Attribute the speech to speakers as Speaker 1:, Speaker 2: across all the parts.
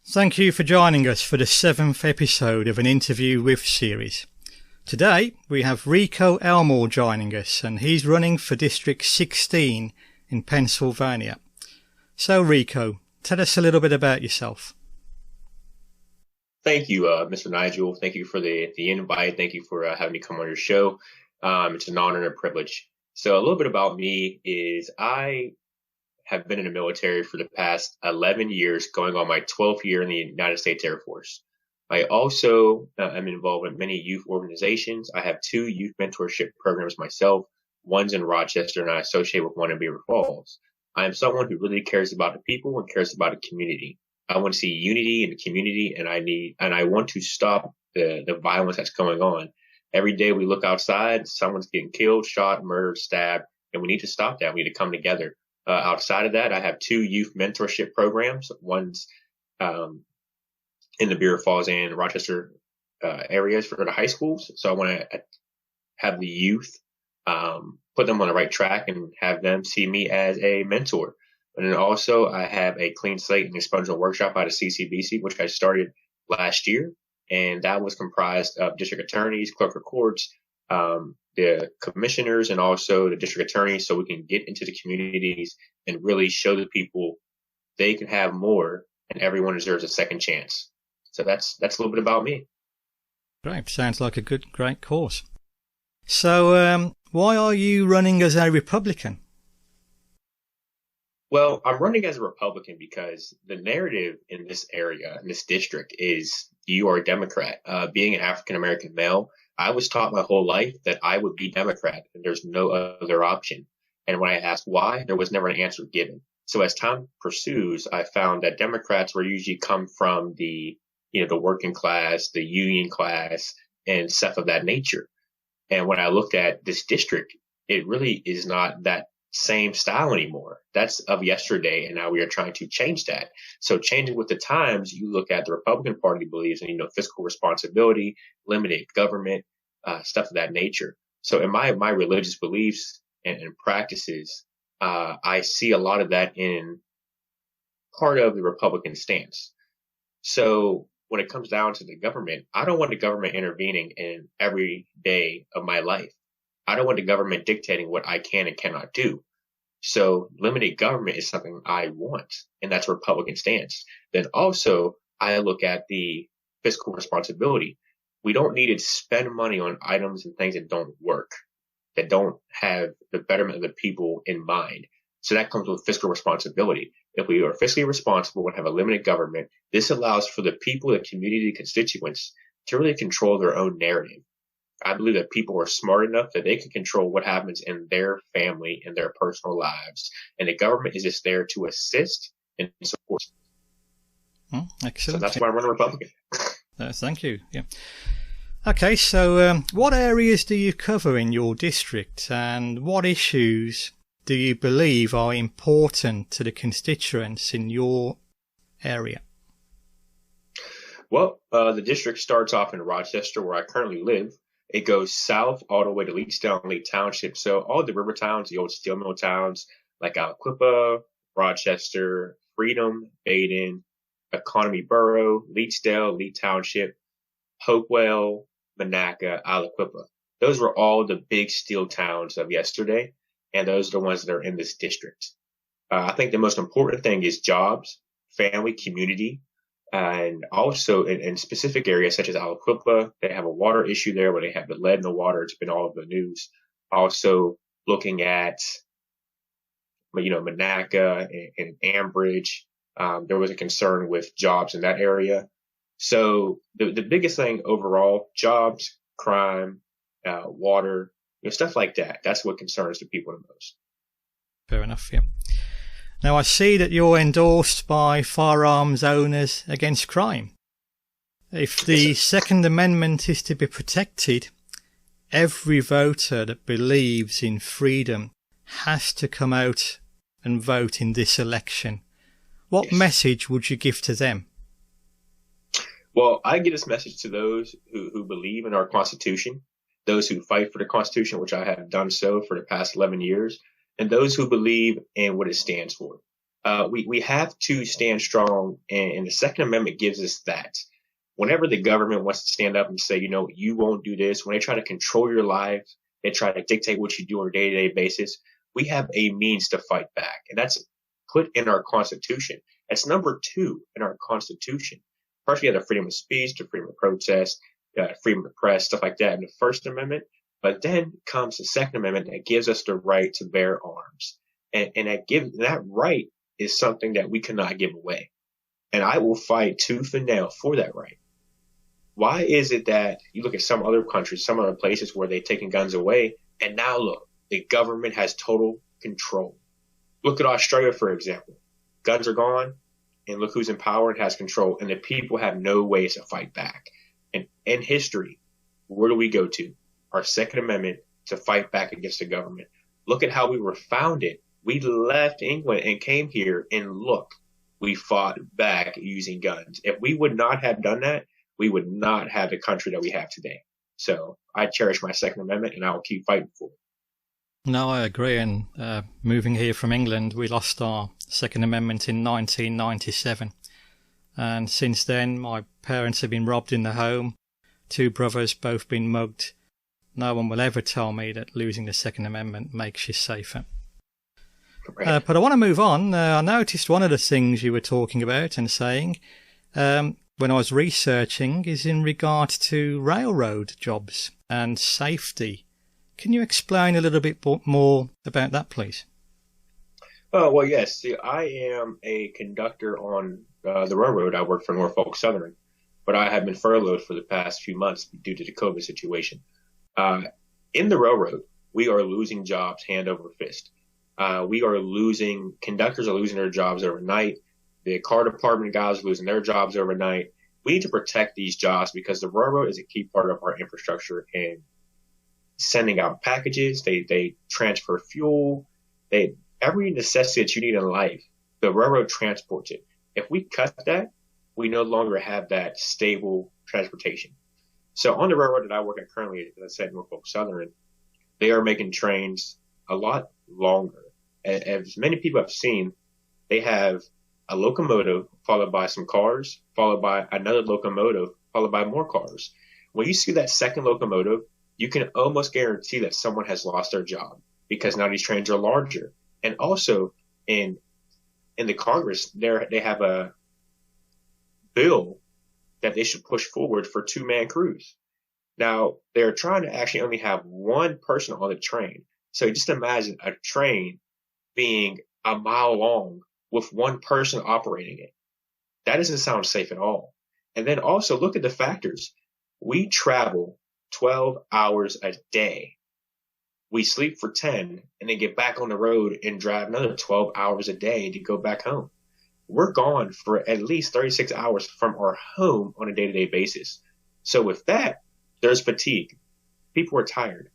Speaker 1: Thank you for joining us for the 7th episode of an Interview With series. Today we have Rico Elmore joining us, and he's running for District 16 in Pennsylvania. So Rico, tell us a little bit about yourself.
Speaker 2: Thank you, Mr. Nigel. Thank you for the invite. Thank you for having me come on your show. It's an honor and a privilege. So a little bit about me is I have been in the military for the past 11 years, going on my 12th year in the United States Air Force. I also am involved in many youth organizations. I have 2 youth mentorship programs myself. One's in Rochester, and I associate with one in Beaver Falls. I am someone who really cares about the people and cares about the community. I want to see unity in the community, and I want to stop the violence that's going on. Every day we look outside, someone's getting killed, shot, murdered, stabbed, and we need to stop that. We need to come together. Outside of that, I have 2 youth mentorship programs. One's in the Beaver Falls and Rochester areas for the high schools. So I want to have the youth put them on the right track and have them see me as a mentor. And then also I have a clean slate and expungement workshop out of CCBC, which I started last year. And that was comprised of district attorneys, clerk of courts, the commissioners, and also the district attorneys, so we can get into the communities and really show the people they can have more and everyone deserves a second chance. So that's a little bit about me.
Speaker 1: Great. Sounds like a great cause. So why are you running as a Republican?
Speaker 2: Well, I'm running as a Republican because the narrative in this area, in this district, is you are a Democrat. Being an African-American male, I was taught my whole life that I would be Democrat and there's no other option. And when I asked why, there was never an answer given. So as time pursues, I found that Democrats were usually come from the working class, the union class, and stuff of that nature. And when I looked at this district, it really is not that same style anymore. That's of yesterday, and now we are trying to change that. So changing with the times, you look at the Republican Party believes in, fiscal responsibility, limited government, stuff of that nature. So in my religious beliefs and practices, I see a lot of that in part of the Republican stance. So when it comes down to the government, I don't want the government intervening in every day of my life. I don't want the government dictating what I can and cannot do. So limited government is something I want, and that's a Republican stance. Then also, I look at the fiscal responsibility. We don't need to spend money on items and things that don't work, that don't have the betterment of the people in mind. So that comes with fiscal responsibility. If we are fiscally responsible and have a limited government, this allows for the people, the community, constituents to really control their own narrative. I believe that people are smart enough that they can control what happens in their family and their personal lives. And the government is just there to assist and support.
Speaker 1: Excellent.
Speaker 2: So that's why I run a Republican.
Speaker 1: Thank you. Yeah. Okay, so what areas do you cover in your district, and what issues do you believe are important to the constituents in your area?
Speaker 2: Well, the district starts off in Rochester, where I currently live. It goes south all the way to Leetsdale and Lake Township. So all the river towns, the old steel mill towns like Aliquippa, Rochester, Freedom, Baden, Economy Borough, Leetsdale, Lake Township, Hopewell, Monaca, Aliquippa. Those were all the big steel towns of yesterday, and those are the ones that are in this district. I think the most important thing is jobs, family, community. And also in specific areas such as Aliquippa, they have a water issue there where they have the lead in the water. It's been all over the news. Also looking at, Monaca and Ambridge, there was a concern with jobs in that area. So the biggest thing overall, jobs, crime, water, stuff like that. That's what concerns the people the most.
Speaker 1: Fair enough, yeah. Now, I see that you're endorsed by Firearms Owners Against Crime. If the Second Amendment is to be protected, every voter that believes in freedom has to come out and vote in this election. What message would you give to them?
Speaker 2: Well, I give this message to those who believe in our Constitution, those who fight for the Constitution, which I have done so for the past 11 years, and those who believe in what it stands for. We have to stand strong, and the Second Amendment gives us that. Whenever the government wants to stand up and say, you won't do this, when they try to control your life, they try to dictate what you do on a day-to-day basis, we have a means to fight back. And that's put in our Constitution. That's number 2 in our Constitution. First, we have the freedom of speech, the freedom of protest, freedom of press, stuff like that in the First Amendment. But then comes the Second Amendment that gives us the right to bear arms. And that right is something that we cannot give away. And I will fight tooth and nail for that right. Why is it that you look at some other countries, some other places where they've taken guns away, and now look, the government has total control. Look at Australia, for example. Guns are gone, and look who's in power and has control, and the people have no ways to fight back. And in history, where do we go to? Our Second Amendment to fight back against the government. Look at how we were founded. We left England and came here, and look, we fought back using guns. If we would not have done that, we would not have the country that we have today. So I cherish my Second Amendment, and I will keep fighting for it.
Speaker 1: No, I agree. And moving here from England, we lost our Second Amendment in 1997. And since then, my parents have been robbed in the home. 2 brothers, both been mugged. No one will ever tell me that losing the Second Amendment makes you safer. But I want to move on. I noticed one of the things you were talking about and saying when I was researching is in regard to railroad jobs and safety. Can you explain a little bit more about that, please?
Speaker 2: Oh, well, yes. See, I am a conductor on the railroad. I work for Norfolk Southern, but I have been furloughed for the past few months due to the COVID situation. In the railroad, we are losing jobs hand over fist. Conductors are losing their jobs overnight. The car department guys are losing their jobs overnight. We need to protect these jobs because the railroad is a key part of our infrastructure and sending out packages. They transfer fuel. Every necessity that you need in life, the railroad transports it. If we cut that, we no longer have that stable transportation. So on the railroad that I work at currently, as I said, Norfolk Southern, they are making trains a lot longer. As many people have seen, they have a locomotive followed by some cars, followed by another locomotive, followed by more cars. When you see that second locomotive, you can almost guarantee that someone has lost their job because now these trains are larger. And also in the Congress, they have a bill that they should push forward for 2-man crews. Now, they're trying to actually only have one person on the train. So just imagine a train being a mile long with one person operating it. That doesn't sound safe at all. And then also look at the factors. We travel 12 hours a day. We sleep for 10 and then get back on the road and drive another 12 hours a day to go back home. We're gone for at least 36 hours from our home on a day-to-day basis. So with that, there's fatigue. People are tired.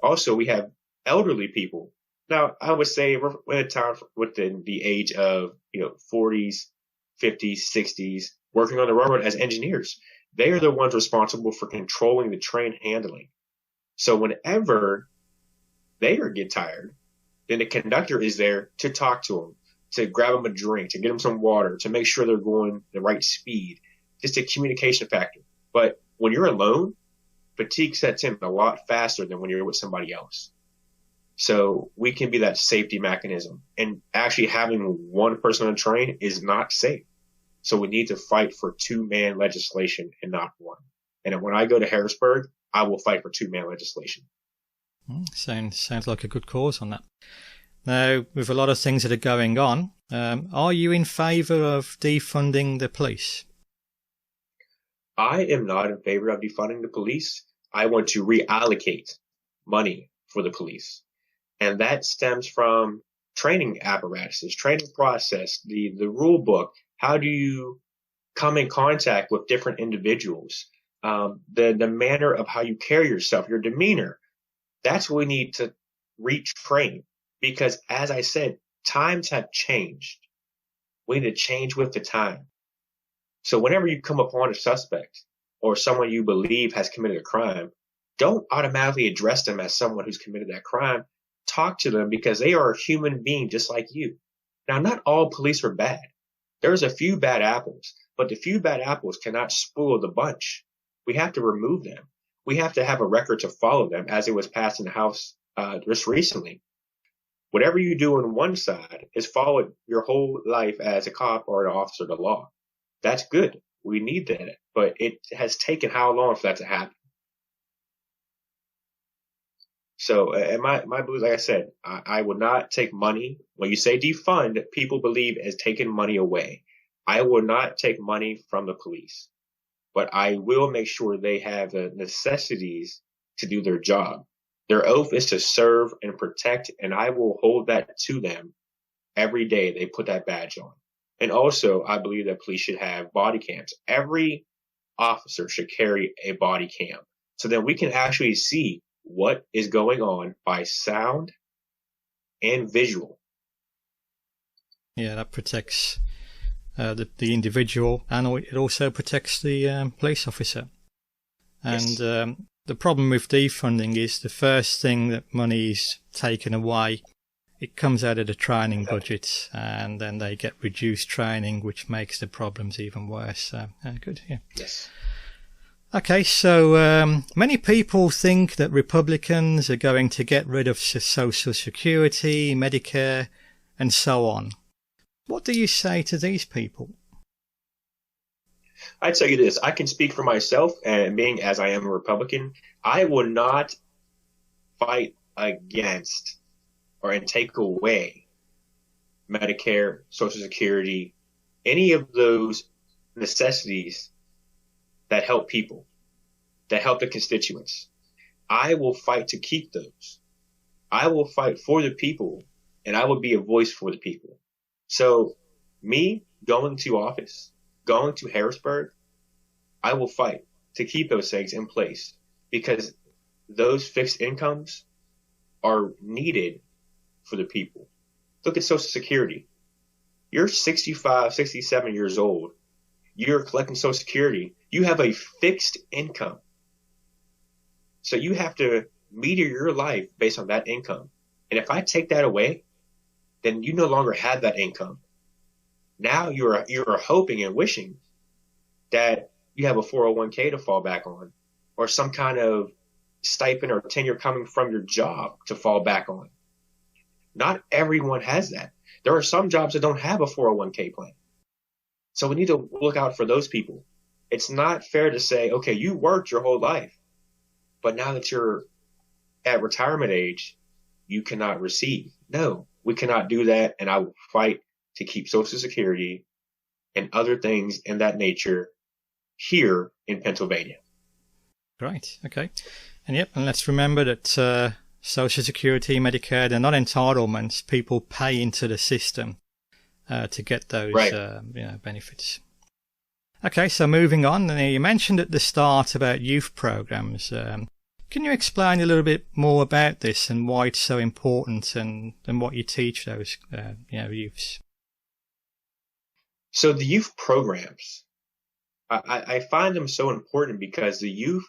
Speaker 2: Also, we have elderly people. Now, I would say we're at a time within the age of 40s, 50s, 60s, working on the railroad as engineers. They are the ones responsible for controlling the train handling. So whenever they get tired, then the conductor is there to talk to them, to grab them a drink, to get them some water, to make sure they're going the right speed. Just a communication factor. But when you're alone, fatigue sets in a lot faster than when you're with somebody else. So we can be that safety mechanism. And actually having one person on a train is not safe. So we need to fight for 2-man legislation and not one. And when I go to Harrisburg, I will fight for 2-man legislation.
Speaker 1: Sounds like a good cause on that. Now, with a lot of things that are going on, are you in favour of defunding the police?
Speaker 2: I am not in favor of defunding the police. I want to reallocate money for the police. And that stems from training apparatuses, training process, the rule book. How do you come in contact with different individuals? The manner of how you carry yourself, your demeanor. That's what we need to retrain. Because as I said, times have changed. We need to change with the time. So whenever you come upon a suspect or someone you believe has committed a crime, don't automatically address them as someone who's committed that crime. Talk to them because they are a human being just like you. Now, not all police are bad. There's a few bad apples, but the few bad apples cannot spoil the bunch. We have to remove them. We have to have a record to follow them, as it was passed in the House just recently. Whatever you do on one side is followed your whole life as a cop or an officer of the law. That's good. We need that. But it has taken how long for that to happen? So, and my belief, like I said, I will not take money. When you say defund, people believe as taking money away. I will not take money from the police, but I will make sure they have the necessities to do their job. Their oath is to serve and protect, and I will hold that to them every day they put that badge on. And also, I believe that police should have body cams. Every officer should carry a body cam so that we can actually see what is going on by sound and visual.
Speaker 1: Yeah, that protects the individual, and it also protects the police officer. And yes. The problem with defunding is the first thing that money is taken away, it comes out of the training budget, and then they get reduced training, which makes the problems even worse. Good, yeah.
Speaker 2: Yes.
Speaker 1: Okay, so many people think that Republicans are going to get rid of Social Security, Medicare, and so on. What do you say to these people?
Speaker 2: I'd tell you this. I can speak for myself, and being as I am a Republican, I will not fight against and take away Medicare, Social Security, any of those necessities that help people, that help the constituents. I will fight to keep those. I will fight for the people, and I will be a voice for the people. So me going to office, going to Harrisburg, I will fight to keep those things in place, because those fixed incomes are needed for the people. Look at Social Security. You're 65, 67 years old. You're collecting Social Security. You have a fixed income. So you have to meter your life based on that income. And if I take that away, then you no longer have that income. Now you're hoping and wishing that you have a 401k to fall back on, or some kind of stipend or tenure coming from your job to fall back on. Not everyone has that. There are some jobs that don't have a 401k plan. So we need to look out for those people. It's not fair to say, okay, you worked your whole life, but now that you're at retirement age, you cannot receive. No, we cannot do that. And I will fight to keep Social Security and other things in that nature here in Pennsylvania.
Speaker 1: Great. Okay. And let's remember that Social Security, Medicare, they're not entitlements. People pay into the system to get those benefits. Okay, so moving on. You mentioned at the start about youth programs. Can you explain a little bit more about this and why it's so important and what you teach those youths?
Speaker 2: So the youth programs, I find them so important because the youth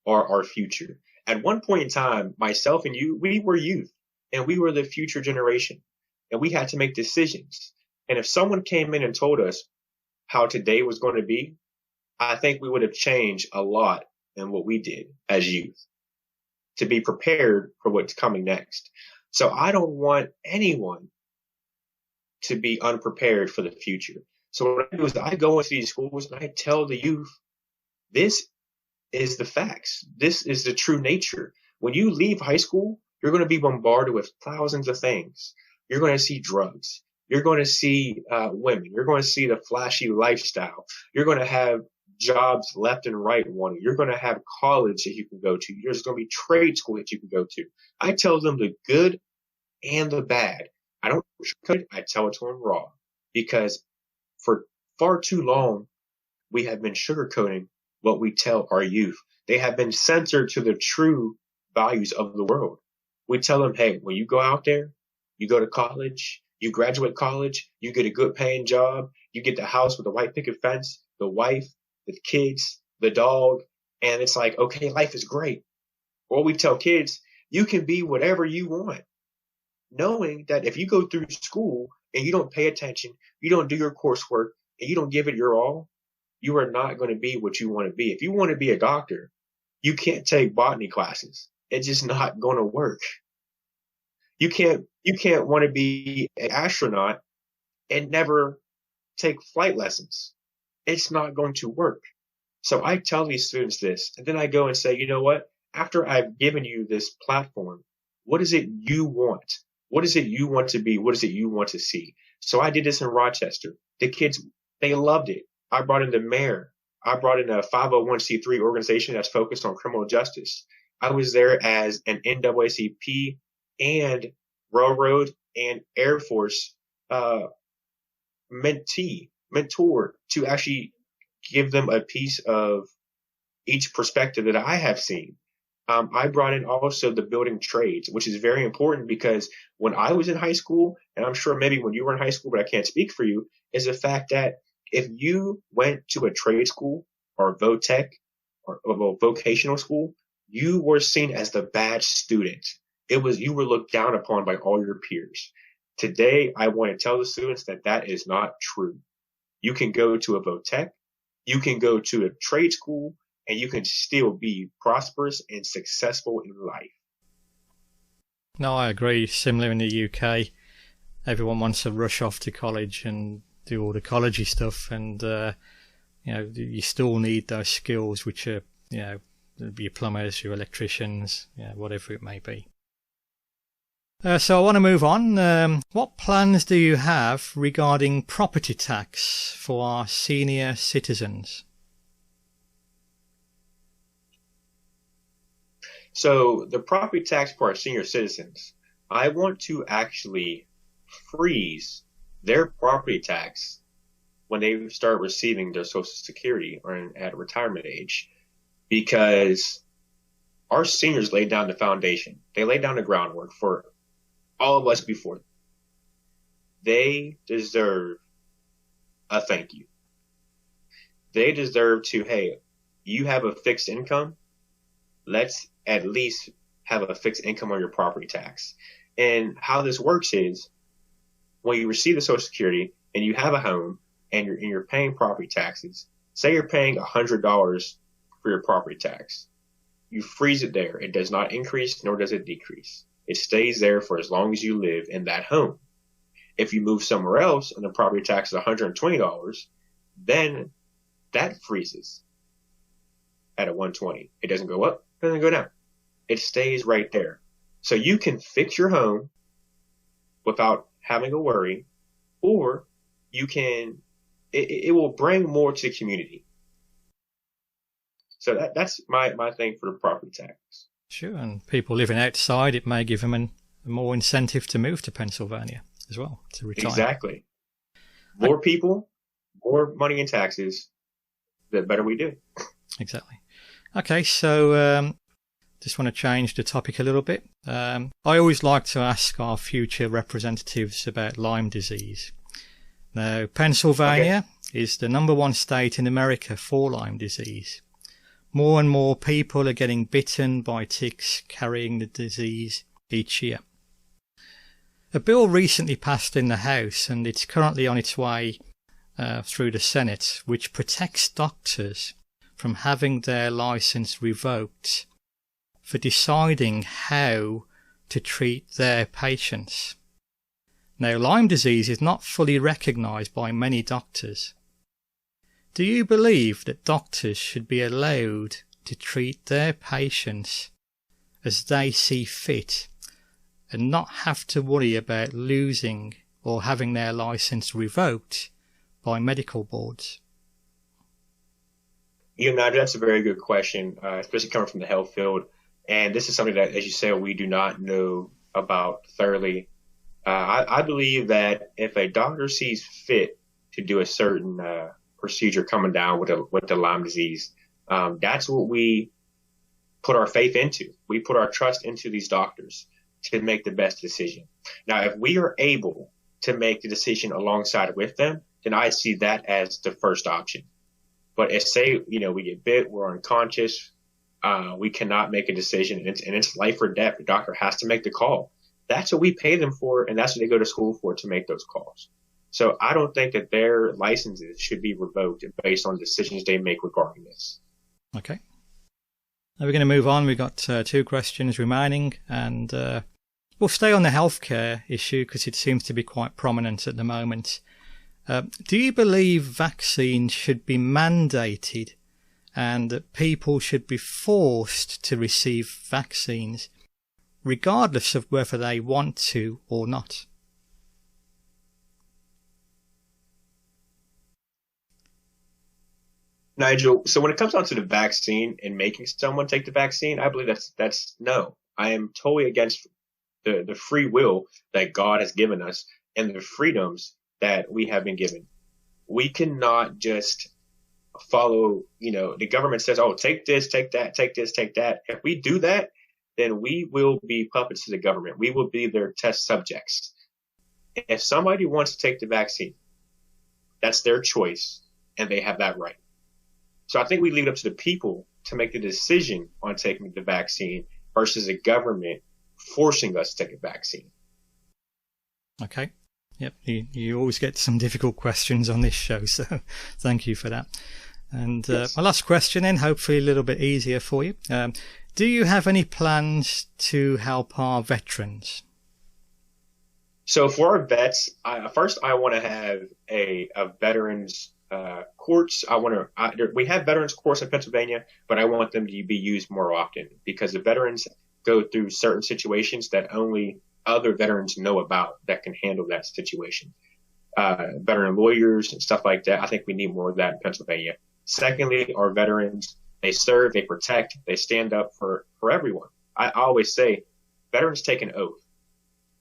Speaker 2: are our future. At one point in time, myself and you, we were youth, and we were the future generation, and we had to make decisions. And if someone came in and told us how today was going to be, I think we would have changed a lot in what we did as youth to be prepared for what's coming next. So I don't want anyone to be unprepared for the future. So what I do is I go into these schools and I tell the youth, this is the facts. This is the true nature. When you leave high school, you're going to be bombarded with thousands of things. You're going to see drugs. You're going to see women. You're going to see the flashy lifestyle. You're going to have jobs left and right wanting. You're going to have college that you can go to. There's going to be trade school that you can go to. I tell them the good and the bad. I don't sugarcoat it. I tell it to them raw, because for far too long, we have been sugarcoating what we tell our youth. They have been censored to the true values of the world. We tell them, hey, when you go out there, you go to college, you graduate college, you get a good paying job, you get the house with the white picket fence, the wife, the kids, the dog, and it's like, okay, life is great. Or we tell kids, you can be whatever you want. knowing that if you go through school and you don't pay attention, you don't do your coursework, and you don't give it your all, you are not going to be what you want to be. If you want to be a doctor, you can't take botany classes. It's just not going to work. You can't want to be an astronaut and never take flight lessons. It's not going to work. So I tell these students this, and then I go and say, you know what? After I've given you this platform, what is it you want? What is it you want to be? What is it you want to see? So I did this in Rochester. The kids, they loved it. I brought in the mayor. I brought in a 501c3 organization that's focused on criminal justice. I was there as an NAACP and Railroad and Air Force mentor to actually give them a piece of each perspective that I have seen. I brought in also the building trades, which is very important because when I was in high school, and I'm sure maybe when you were in high school, but I can't speak for you, is the fact that if you went to a trade school or VOTech or a vocational school, you were seen as the bad student. You were looked down upon by all your peers. Today, I want to tell the students that that is not true. You can go to a VOTech, you can go to a trade school, and you can still be prosperous and successful in life.
Speaker 1: No, I agree. Similar in the UK, everyone wants to rush off to college and do all the collegey stuff, and you still need those skills, which are your plumbers, your electricians, whatever it may be. So I want to move on. What plans do you have regarding property tax for our senior citizens?
Speaker 2: So the property tax for our senior citizens, I want to actually freeze their property tax when they start receiving their Social Security or at retirement age, because our seniors laid down the foundation. They laid down the groundwork for all of us before them. They deserve a thank you. They deserve to, hey, you have a fixed income. Let's at least have a fixed income on your property tax. And how this works is when you receive the Social Security and you have a home and you're paying property taxes, say you're paying $100 for your property tax. You freeze it there. It does not increase nor does it decrease. It stays there for as long as you live in that home. If you move somewhere else and the property tax is $120, then that freezes at a 120. It doesn't go up, it doesn't go down. It stays right there. So you can fix your home without having a worry, or you can, it will bring more to the community. So that's my thing for the property tax.
Speaker 1: Sure, and people living outside, it may give them a more incentive to move to Pennsylvania as well, to retire.
Speaker 2: Exactly. More people, more money in taxes, the better we do.
Speaker 1: Exactly. Okay, so just want to change the topic a little bit. I always like to ask our future representatives about Lyme disease. Now, Pennsylvania is the #1 state in America for Lyme disease. More and more people are getting bitten by ticks carrying the disease each year. A bill recently passed in the House, and it's currently on its way through the Senate, which protects doctors from having their license revoked for deciding how to treat their patients. Now, Lyme disease is not fully recognised by many doctors. Do you believe that doctors should be allowed to treat their patients as they see fit and not have to worry about losing or having their license revoked by medical boards?
Speaker 2: That's a very good question, especially coming from the health field. And this is something that, as you say, we do not know about thoroughly. I believe that if a doctor sees fit to do a certain procedure coming down with the Lyme disease, that's what we put our faith into. We put our trust into these doctors to make the best decision. Now, if we are able to make the decision alongside with them, then I see that as the first option. But if, say, we get bit, we're unconscious, we cannot make a decision, and it's life or death. The doctor has to make the call. That's what we pay them for, and that's what they go to school for, to make those calls. So I don't think that their licenses should be revoked based on decisions they make regarding this.
Speaker 1: Okay. Now we're going to move on. We've got 2 questions remaining, and we'll stay on the healthcare issue because it seems to be quite prominent at the moment. Do you believe vaccines should be mandated and that people should be forced to receive vaccines regardless of whether they want to or not?
Speaker 2: Nigel, so when it comes down to the vaccine and making someone take the vaccine, I believe that's no. I am totally against the free will that God has given us and the freedoms that we have been given. We cannot just follow, the government says, oh, take this, take that, take this, take that. If we do that, then we will be puppets to the government. We will be their test subjects. If somebody wants to take the vaccine, that's their choice, and they have that right. So I think we leave it up to the people to make the decision on taking the vaccine versus the government forcing us to take a vaccine.
Speaker 1: Okay. Yep. You always get some difficult questions on this show, so thank you for that. And
Speaker 2: yes.
Speaker 1: My last question then, hopefully a little bit easier for you. Do you have any plans to help our veterans?
Speaker 2: So for our vets, first I want to have a veterans courts. We have veterans courts in Pennsylvania, but I want them to be used more often because the veterans go through certain situations that only other veterans know about that can handle that situation. Veteran lawyers and stuff like that. I think we need more of that in Pennsylvania. Secondly, our veterans, they serve, they protect, they stand up for everyone. I always say veterans take an oath.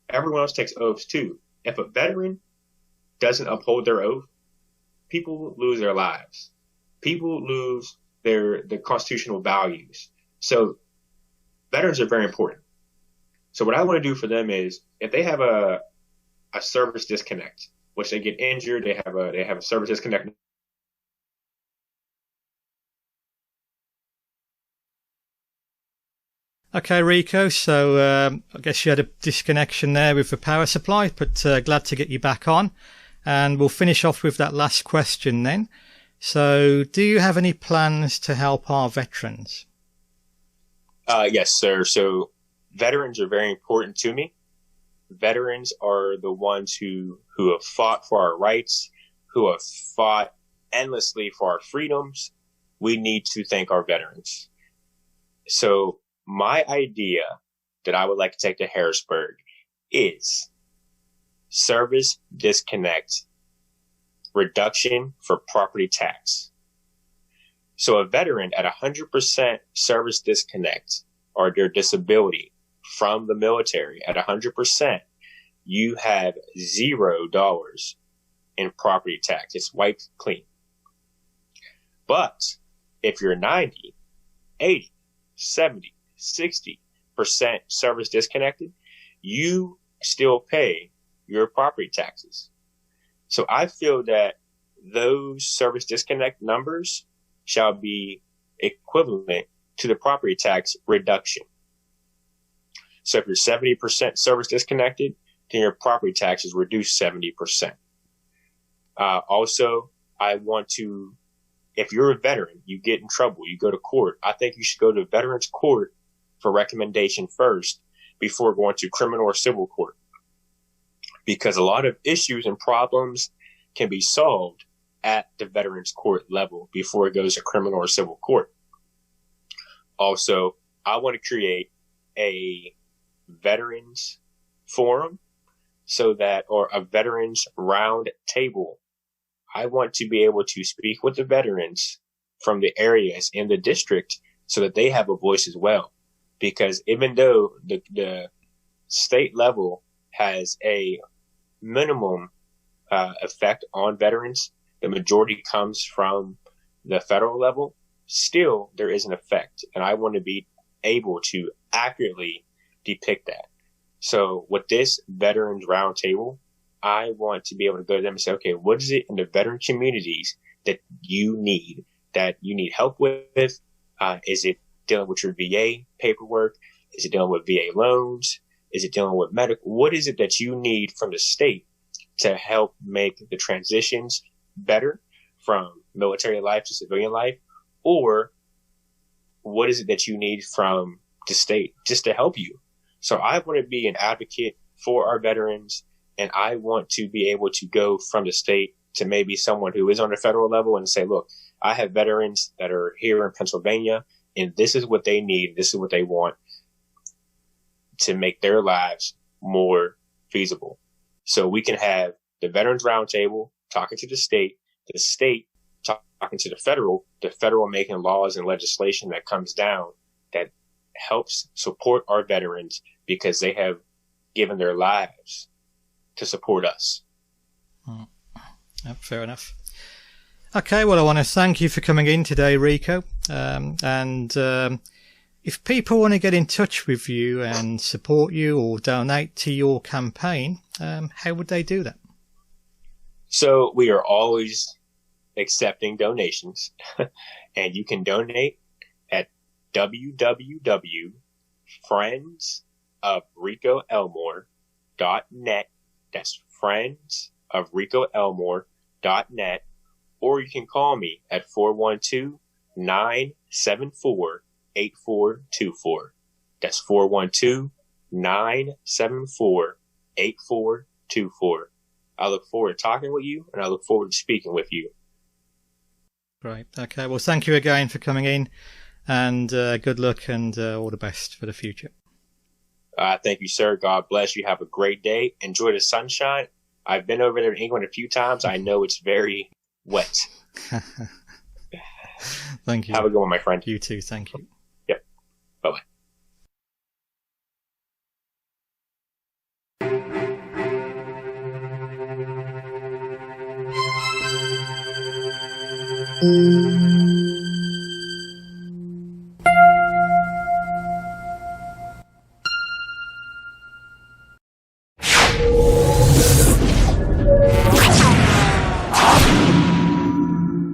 Speaker 2: Everyone else takes oaths too. If a veteran doesn't uphold their oath, people lose their lives. People lose their constitutional values. So veterans are very important. So what I want to do for them is if they have a service disconnect, which they get injured, they have a service disconnect.
Speaker 1: Okay, Rico, so I guess you had a disconnection there with the power supply, but glad to get you back on. And we'll finish off with that last question then. So do you have any plans to help our veterans?
Speaker 2: Yes, sir. So veterans are very important to me. Veterans are the ones who have fought for our rights, who have fought endlessly for our freedoms. We need to thank our veterans. So my idea that I would like to take to Harrisburg is service disconnect reduction for property tax. So a veteran at 100% service disconnect or their disability from the military at 100%, you have $0 in property tax. It's wiped clean. But if you're 90, 80, 70, 60% service disconnected, you still pay your property taxes. So I feel that those service disconnect numbers shall be equivalent to the property tax reduction. So if you're 70% service disconnected, then your property tax is reduced 70%. Also, I want to, if you're a veteran, you get in trouble, you go to court, I think you should go to veterans court for recommendation first before going to criminal or civil court. Because a lot of issues and problems can be solved at the veterans court level before it goes to criminal or civil court. Also, I want to create a veterans forum or a veterans round table. I want to be able to speak with the veterans from the areas in the district so that they have a voice as well. Because even though the state level has a minimum effect on veterans, the majority comes from the federal level, still there is an effect. And I want to be able to accurately depict that. So with this veterans roundtable, I want to be able to go to them and say, okay, what is it in the veteran communities that you need help with? Is it dealing with your VA paperwork? Is it dealing with VA loans? Is it dealing with medical? What is it that you need from the state to help make the transitions better from military life to civilian life? Or what is it that you need from the state just to help you? So I want to be an advocate for our veterans, and I want to be able to go from the state to maybe someone who is on the federal level and say, look, I have veterans that are here in Pennsylvania, and this is what they need. This is what they want to make their lives more feasible. So we can have the Veterans Roundtable talking to the state talking to the federal making laws and legislation that comes down that helps support our veterans because they have given their lives to support us.
Speaker 1: Fair enough. Okay, well, I want to thank you for coming in today, Rico. If people want to get in touch with you and support you or donate to your campaign, how would they do that?
Speaker 2: So we are always accepting donations, and you can donate at www.friendsofricoelmore.net. That's friendsofricoelmore.net. Or you can call me at 412-974-8424. That's 412-974-8424. I look forward to talking with you, and I look forward to speaking with you.
Speaker 1: Great. Okay. Well, thank you again for coming in, and good luck and all the best for the future.
Speaker 2: Thank you, sir. God bless you. Have a great day. Enjoy the sunshine. I've been over there in England a few times. I know it's very wet.
Speaker 1: Thank you.
Speaker 2: Have a good one, my friend.
Speaker 1: You too. Thank you.
Speaker 2: Yep. Bye-bye.
Speaker 3: Thank you.